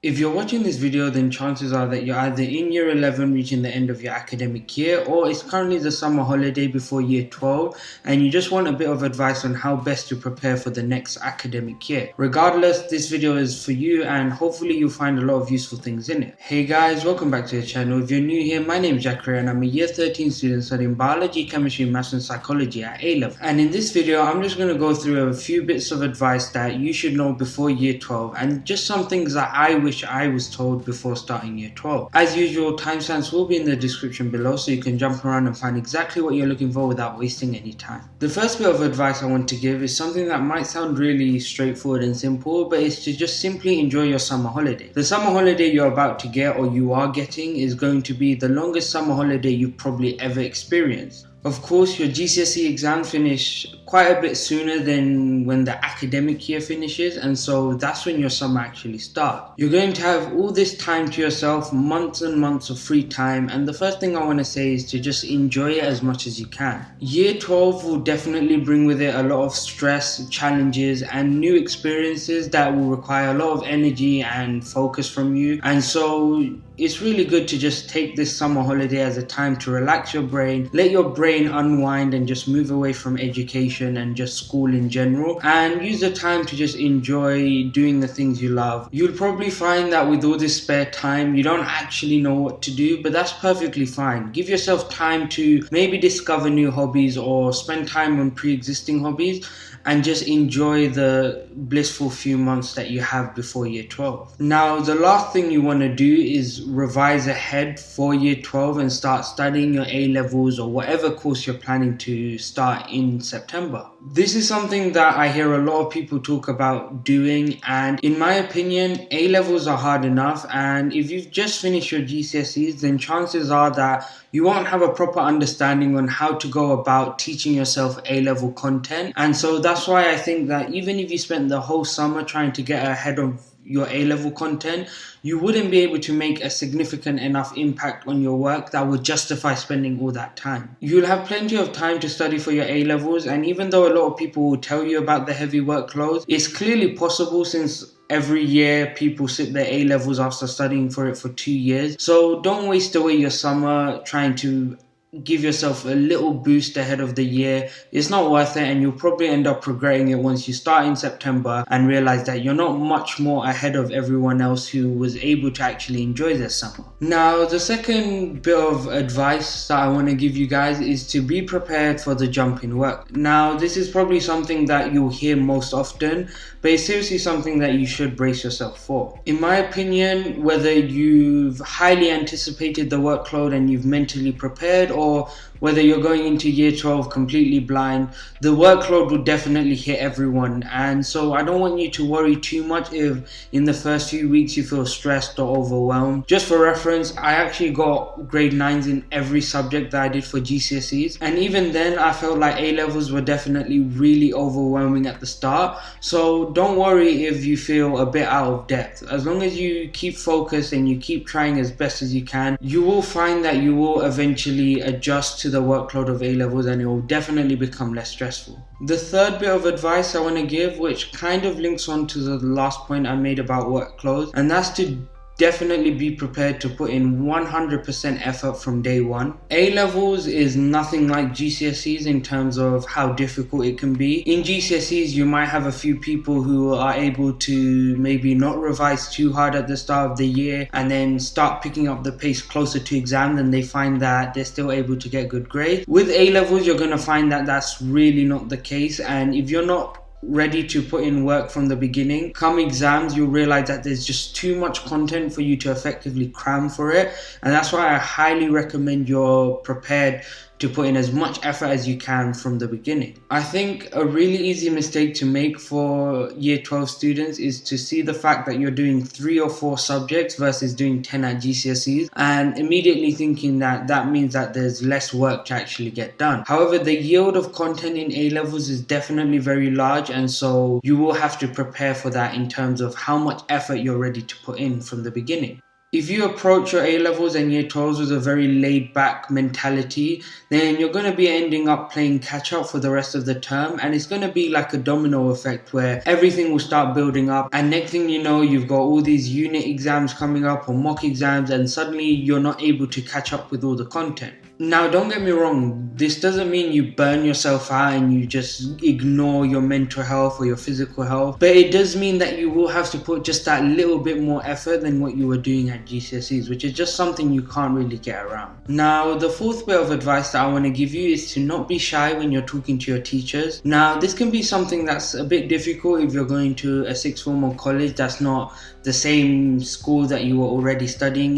If you're watching this video, then chances are that you're either in year 11 reaching the end of your academic year, or it's currently the summer holiday before year 12 and you just want a bit of advice on how best to prepare for the next academic year. Regardless, this video is for you and hopefully you'll find a lot of useful things in it. Hey guys, welcome back to the channel. If you're new here, my name is Jackery and I'm a year 13 student studying biology, chemistry, maths and psychology at A-level. And in this video, I'm just going to go through a few bits of advice that you should know before year 12 and just some things that I wish I was told before starting year 12. As usual, timestamps will be in the description below so you can jump around and find exactly what you're looking for without wasting any time. The first bit of advice I want to give is something that might sound really straightforward and simple, but it's to just simply enjoy your summer holiday. The summer holiday you're about to get or you are getting is going to be the longest summer holiday you've probably ever experienced. Of course, your GCSE exams finish quite a bit sooner than when the academic year finishes, and so that's when your summer actually starts. You're going to have all this time to yourself, months and months of free time, and the first thing I want to say is to just enjoy it as much as you can. Year 12 will definitely bring with it a lot of stress, challenges, and new experiences that will require a lot of energy and focus from you, and so it's really good to just take this summer holiday as a time to relax your brain, let your brain unwind and just move away from education and just school in general, and use the time to just enjoy doing the things you love. You'll probably find that with all this spare time, you don't actually know what to do, but that's perfectly fine. Give yourself time to maybe discover new hobbies or spend time on pre-existing hobbies and just enjoy the blissful few months that you have before year 12. Now, the last thing you want to do is revise ahead for year 12 and start studying your A-levels or whatever course you're planning to start in September. This is something that I hear a lot of people talk about doing, and in my opinion, A-levels are hard enough, and if you've just finished your GCSEs, then chances are that you won't have a proper understanding on how to go about teaching yourself A-level content. And so that's why I think that even if you spent the whole summer trying to get ahead of your A-level content, you wouldn't be able to make a significant enough impact on your work that would justify spending all that time. You'll have plenty of time to study for your A-levels, and even though a lot of people will tell you about the heavy workload, it's clearly possible since every year people sit their A-levels after studying for it for 2 years. So don't waste away your summer trying to give yourself a little boost ahead of the year. It's not worth it, and you'll probably end up regretting it once you start in September and realize that you're not much more ahead of everyone else who was able to actually enjoy their summer. Now, the second bit of advice that I want to give you guys is to be prepared for the jump in work. Now, this is probably something that you'll hear most often, but it's seriously something that you should brace yourself for. In my opinion, whether you've highly anticipated the workload and you've mentally prepared, or whether you're going into year 12 completely blind, the workload will definitely hit everyone. And so I don't want you to worry too much if in the first few weeks you feel stressed or overwhelmed. Just for reference, I actually got grade 9s in every subject that I did for GCSEs. And even then, I felt like A-levels were definitely really overwhelming at the start. So don't worry if you feel a bit out of depth. As long as you keep focused and you keep trying as best as you can, you will find that you will eventually adjust to the workload of A-levels and it will definitely become less stressful. The third bit of advice I want to give, which kind of links on to the last point I made about workload, and that's to definitely be prepared to put in 100% effort from day one. A-levels is nothing like GCSEs in terms of how difficult it can be. In GCSEs, you might have a few people who are able to maybe not revise too hard at the start of the year and then start picking up the pace closer to exam, and they find that they're still able to get good grades. With A-levels, you're going to find that that's really not the case, and if you're not ready to put in work from the beginning, come exams you'll realize that there's just too much content for you to effectively cram for it, and that's why I highly recommend you're prepared to put in as much effort as you can from the beginning. I think a really easy mistake to make for year 12 students is to see the fact that you're doing 3 or 4 subjects versus doing 10 at GCSEs and immediately thinking that that means that there's less work to actually get done. However, the yield of content in A-levels is definitely very large, and so you will have to prepare for that in terms of how much effort you're ready to put in from the beginning. if you approach your A-levels and year 12s with a very laid-back mentality, then you're going to be ending up playing catch-up for the rest of the term, and it's going to be like a domino effect where everything will start building up, and next thing you know, you've got all these unit exams coming up or mock exams, and suddenly you're not able to catch up with all the content. Now, don't get me wrong, this doesn't mean you burn yourself out and you just ignore your mental health or your physical health, but it does mean that you will have to put just that little bit more effort than what you were doing at GCSEs, which is just something you can't really get around. Now, the fourth bit of advice that I want to give you is to not be shy when you're talking to your teachers. Now, this can be something that's a bit difficult if you're going to a sixth form or college that's not the same school that you were already studying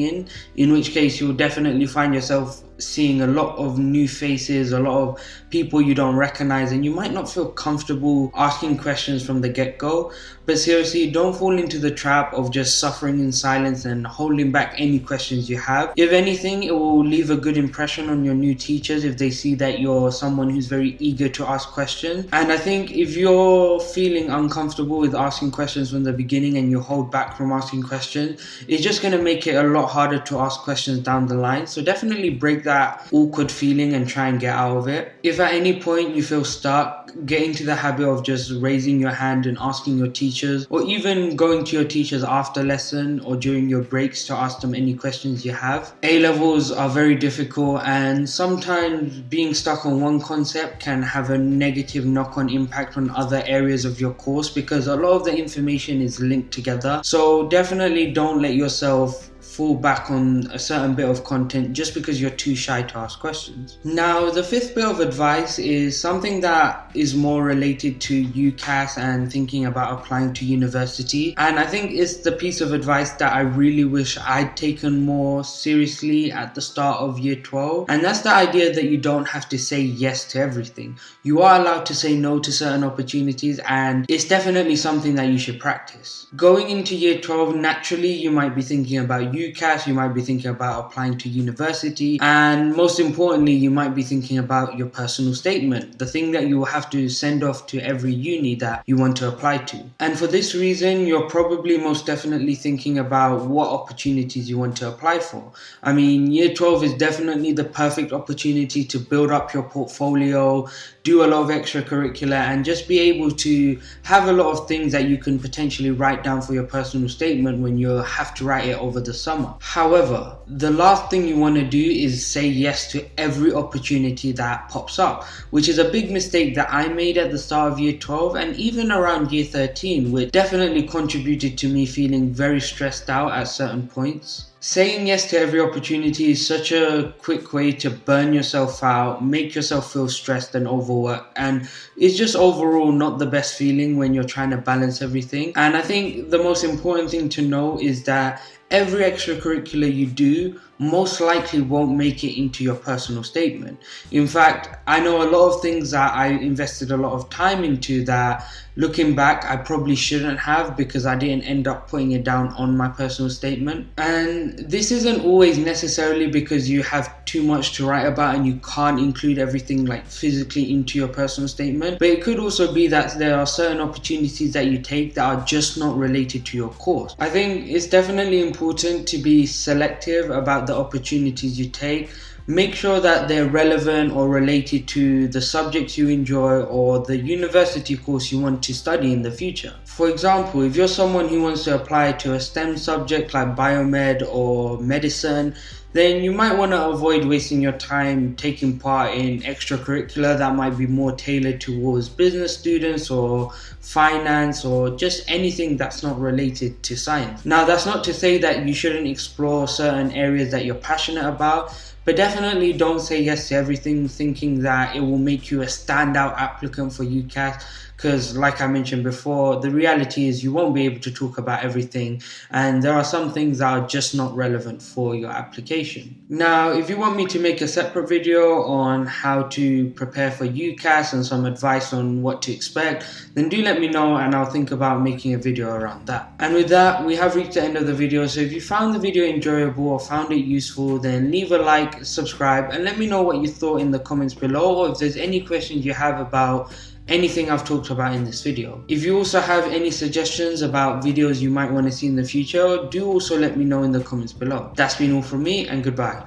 in which case you'll definitely find yourself seeing a lot of new faces, a lot of people you don't recognize, and you might not feel comfortable asking questions from the get-go. But seriously, don't fall into the trap of just suffering in silence and holding back any questions you have. If anything, it will leave a good impression on your new teachers if they see that you're someone who's very eager to ask questions. And I think if you're feeling uncomfortable with asking questions from the beginning and you hold back from asking questions, it's just going to make it a lot harder to ask questions down the line. So definitely break that awkward feeling and try and get out of it. If at any point you feel stuck, get into the habit of just raising your hand and asking your teachers, or even going to your teachers after lesson or during your breaks to ask them any questions you have. A-levels are very difficult, and sometimes being stuck on one concept can have a negative knock-on impact on other areas of your course because a lot of the information is linked together. So definitely don't let yourself fall back on a certain bit of content just because you're too shy to ask questions. Now, the fifth bit of advice is something that is more related to UCAS and thinking about applying to university. And I think it's the piece of advice that I really wish I'd taken more seriously at the start of year 12. And that's the idea that you don't have to say yes to everything. You are allowed to say no to certain opportunities, and it's definitely something that you should practice. Going into year 12, naturally, you might be thinking about UCAS, you might be thinking about applying to university, and most importantly, you might be thinking about your personal statement, the thing that you will have to send off to every uni that you want to apply to. And for this reason, you're probably most definitely thinking about what opportunities you want to apply for. I mean, year 12 is definitely the perfect opportunity to build up your portfolio, do a lot of extracurricular, and just be able to have a lot of things that you can potentially write down for your personal statement when you have to write it over the summer. However, the last thing you want to do is say yes to every opportunity that pops up, which is a big mistake that I made at the start of year 12 and even around year 13, which definitely contributed to me feeling very stressed out at certain points. Saying yes to every opportunity is such a quick way to burn yourself out, make yourself feel stressed and overworked, and it's just overall not the best feeling when you're trying to balance everything. And I think the most important thing to know is that every extracurricular you do most likely won't make it into your personal statement. In fact, I know a lot of things that I invested a lot of time into that looking back I probably shouldn't have because I didn't end up putting it down on my personal statement. And this isn't always necessarily because you have too much to write about and you can't include everything like physically into your personal statement, but it could also be that there are certain opportunities that you take that are just not related to your course. I think it's definitely important to be selective about the opportunities you take. Make sure that they're relevant or related to the subjects you enjoy or the university course you want to study in the future. For example, if you're someone who wants to apply to a STEM subject like biomed or medicine, then you might want to avoid wasting your time taking part in extracurricular that might be more tailored towards business students or finance or just anything that's not related to science. Now, that's not to say that you shouldn't explore certain areas that you're passionate about, but definitely don't say yes to everything thinking that it will make you a standout applicant for UCAS, because like I mentioned before, the reality is you won't be able to talk about everything, and there are some things that are just not relevant for your application. Now, if you want me to make a separate video on how to prepare for UCAS and some advice on what to expect, then do let me know and I'll think about making a video around that. And with that, we have reached the end of the video. So if you found the video enjoyable or found it useful, then leave a like, subscribe, and let me know what you thought in the comments below, or if there's any questions you have about anything I've talked about in this video. If you also have any suggestions about videos you might want to see in the future, do also let me know in the comments below. That's been all from me, and goodbye.